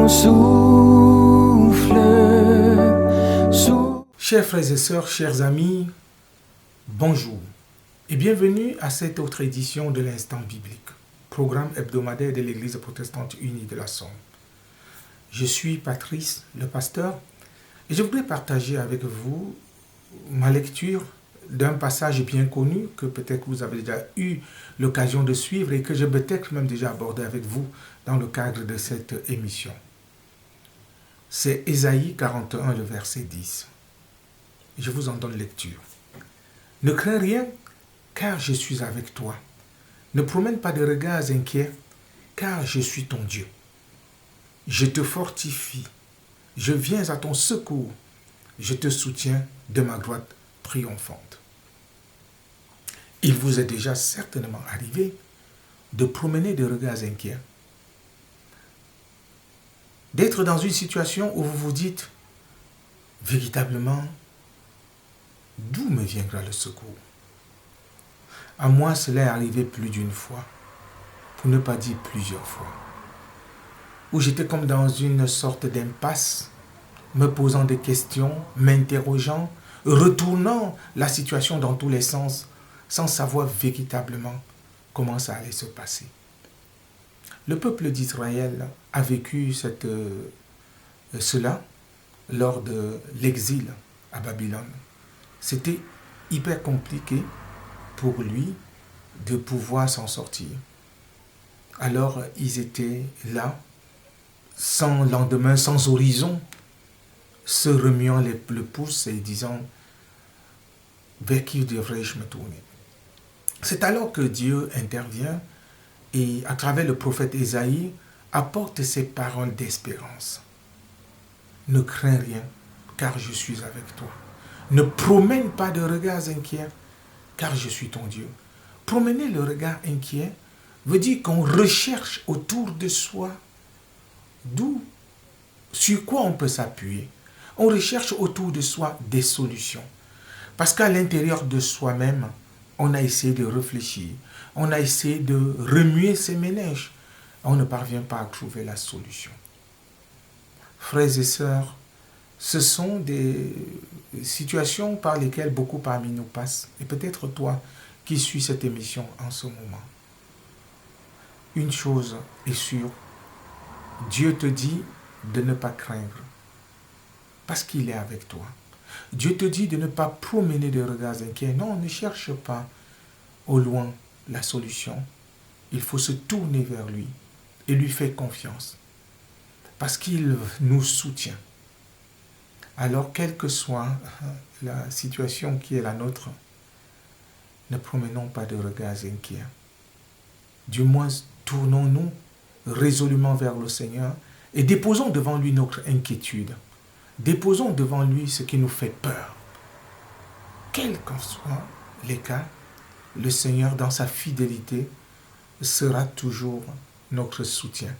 mon souffle. Chers frères et sœurs, chers amis, bonjour et bienvenue à cette autre édition de l'Instant Biblique, programme hebdomadaire de l'Église protestante unie de la Somme. Je suis Patrice, le pasteur, et je voudrais partager avec vous ma lecture d'un passage bien connu que peut-être vous avez déjà eu l'occasion de suivre et que je vais peut-être même déjà abordé avec vous dans le cadre de cette émission. C'est Ésaïe 41, le verset 10. Je vous en donne lecture. Ne crains rien, car je suis avec toi. Ne promène pas de regards inquiets, car je suis ton Dieu. Je te fortifie, je viens à ton secours, je te soutiens de ma droite triomphante. Il vous est déjà certainement arrivé de promener de regards inquiets, d'être dans une situation où vous vous dites véritablement, d'où me viendra le secours? À moi, cela est arrivé plus d'une fois, pour ne pas dire plusieurs fois, où j'étais comme dans une sorte d'impasse, me posant des questions, m'interrogeant, retournant la situation dans tous les sens, sans savoir véritablement comment ça allait se passer. Le peuple d'Israël a vécu cela lors de l'exil à Babylone. C'était hyper compliqué pour lui de pouvoir s'en sortir. Alors ils étaient là, sans lendemain, sans horizon, se remuant le pouce et disant « Vers qui devrais-je me tourner ?» C'est alors que Dieu intervient et à travers le prophète Ésaïe apporte ces paroles d'espérance. Ne crains rien, car je suis avec toi. Ne promène pas de regards inquiets, car je suis ton Dieu. Promener le regard inquiet veut dire qu'on recherche autour de soi sur quoi on peut s'appuyer. On recherche autour de soi des solutions. Parce qu'à l'intérieur de soi-même, on a essayé de réfléchir, on a essayé de remuer ses méninges. On ne parvient pas à trouver la solution. Frères et sœurs, ce sont des situations par lesquelles beaucoup parmi nous passent. Et peut-être toi qui suis cette émission en ce moment. Une chose est sûre, Dieu te dit de ne pas craindre parce qu'il est avec toi. Dieu te dit de ne pas promener de regards inquiets. Non, ne cherche pas au loin la solution. Il faut se tourner vers lui et lui faire confiance parce qu'il nous soutient. Alors, quelle que soit la situation qui est la nôtre, ne promenons pas de regards inquiets. Du moins, tournons-nous résolument vers le Seigneur et déposons devant lui notre inquiétude. Déposons devant lui ce qui nous fait peur. Quels qu'en soient les cas, le Seigneur, dans sa fidélité, sera toujours notre soutien,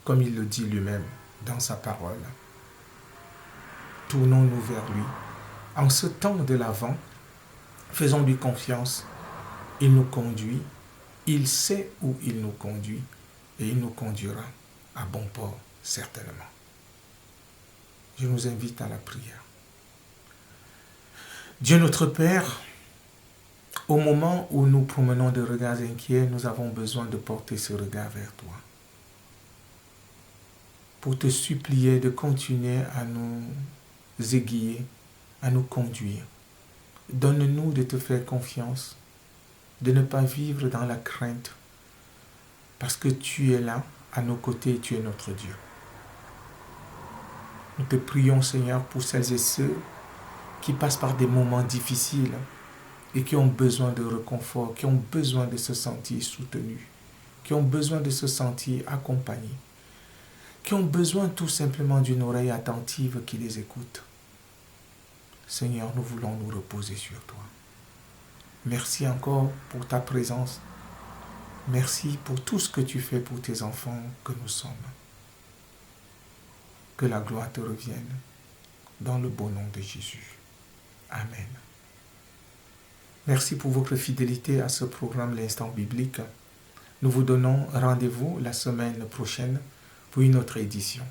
comme il le dit lui-même dans sa parole. Tournons-nous vers lui. En ce temps de l'Avent, faisons-lui confiance. Il nous conduit. Il sait où il nous conduit et il nous conduira à bon port, certainement. Je nous invite à la prière. Dieu notre Père, au moment où nous promenons de regards inquiets, nous avons besoin de porter ce regard vers toi. Pour te supplier de continuer à nous aiguiller, à nous conduire. Donne-nous de te faire confiance, de ne pas vivre dans la crainte, parce que tu es là, à nos côtés, et tu es notre Dieu. Nous te prions, Seigneur, pour celles et ceux qui passent par des moments difficiles et qui ont besoin de réconfort, qui ont besoin de se sentir soutenus, qui ont besoin de se sentir accompagnés, qui ont besoin tout simplement d'une oreille attentive qui les écoute. Seigneur, nous voulons nous reposer sur toi. Merci encore pour ta présence. Merci pour tout ce que tu fais pour tes enfants que nous sommes. Que la gloire te revienne dans le beau nom de Jésus. Amen. Merci pour votre fidélité à ce programme L'Instant Biblique. Nous vous donnons rendez-vous la semaine prochaine pour une autre édition.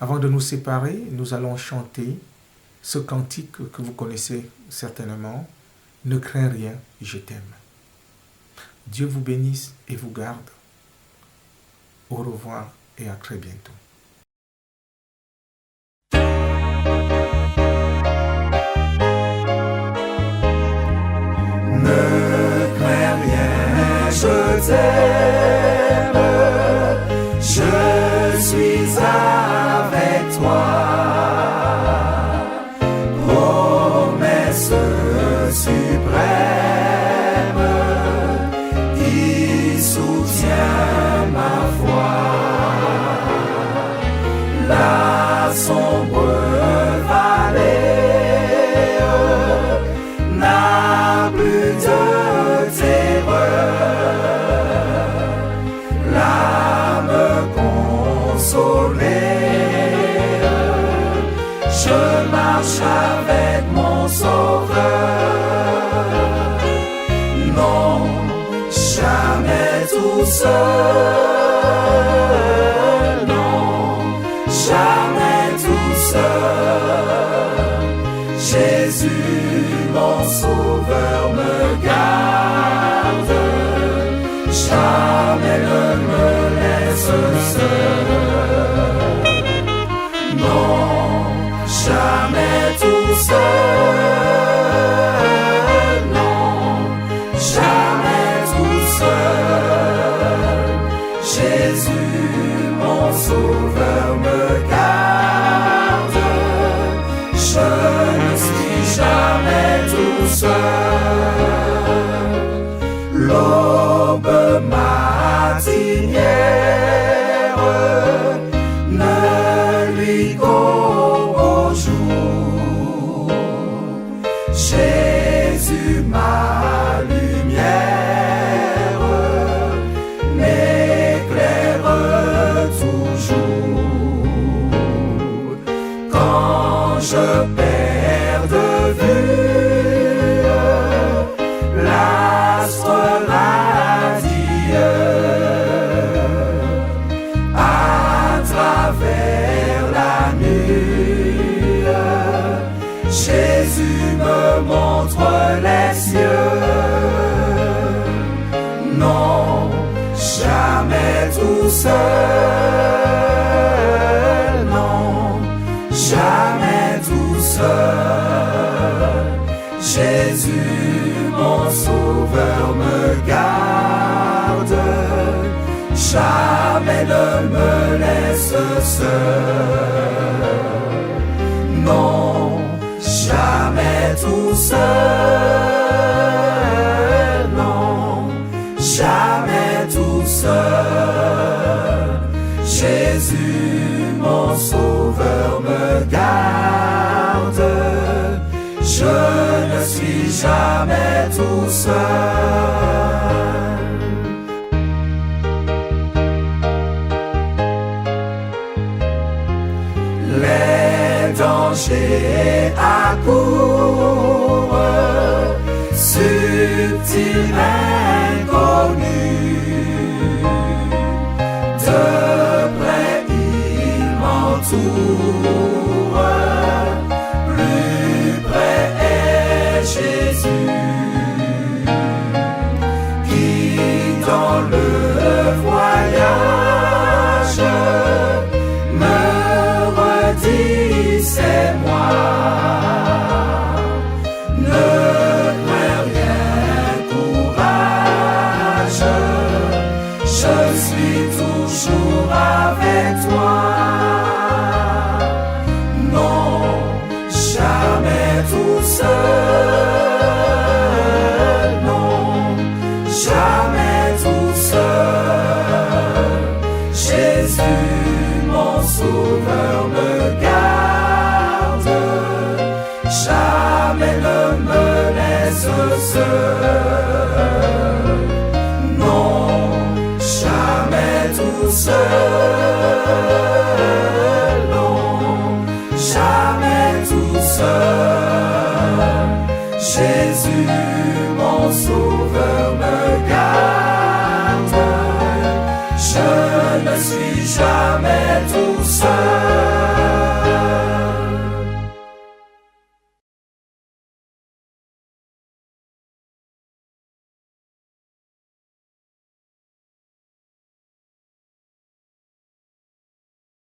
Avant de nous séparer, nous allons chanter ce cantique que vous connaissez certainement. Ne crains rien, je t'aime. Dieu vous bénisse et vous garde. Au revoir et à très bientôt. Ne crains rien, je t'aime, je suis avec toi. Promesse suprême qui soutient ma foi. La sombre vallée n'a plus de terreur. L'âme consolée, je marche avec mon Sauveur. Non, jamais tout seul. Non, jamais tout seul. Jésus, mon Sauveur, me garde. Jamais ne me laisse seul. Non, jamais tout seul. Non, jamais tout seul. Jésus, mon Sauveur, me garde. Je ne suis jamais tout seul. L'aube matinière ne lui court au jour. Jésus, ma lumière, m'éclaire toujours. Quand je perds de vue l'astre radieux, à travers la nuit, Jésus me montre les cieux. Non, jamais tout seul. Non, jamais tout seul. Jésus, mon Sauveur, me garde. Jamais ne me laisse seul. Non, jamais tout seul. Non, jamais tout seul. Jésus, mon Sauveur, me garde. Je ne suis jamais tout seul. Les dangers accourent, subtils, inconnus. De près ils m'entourent, plus près est Jésus, qui dans le voyage me redit c'est moi. Ne crains rien, courage, je suis toujours avec toi. Non, jamais tout seul. Non, jamais tout seul. Jésus, mon Sauveur, me garde. Jamais ne me laisse seul. Non, jamais tout seul. Non, jamais tout seul. Jésus, mon Sauveur, me garde. Je ne suis jamais tout seul.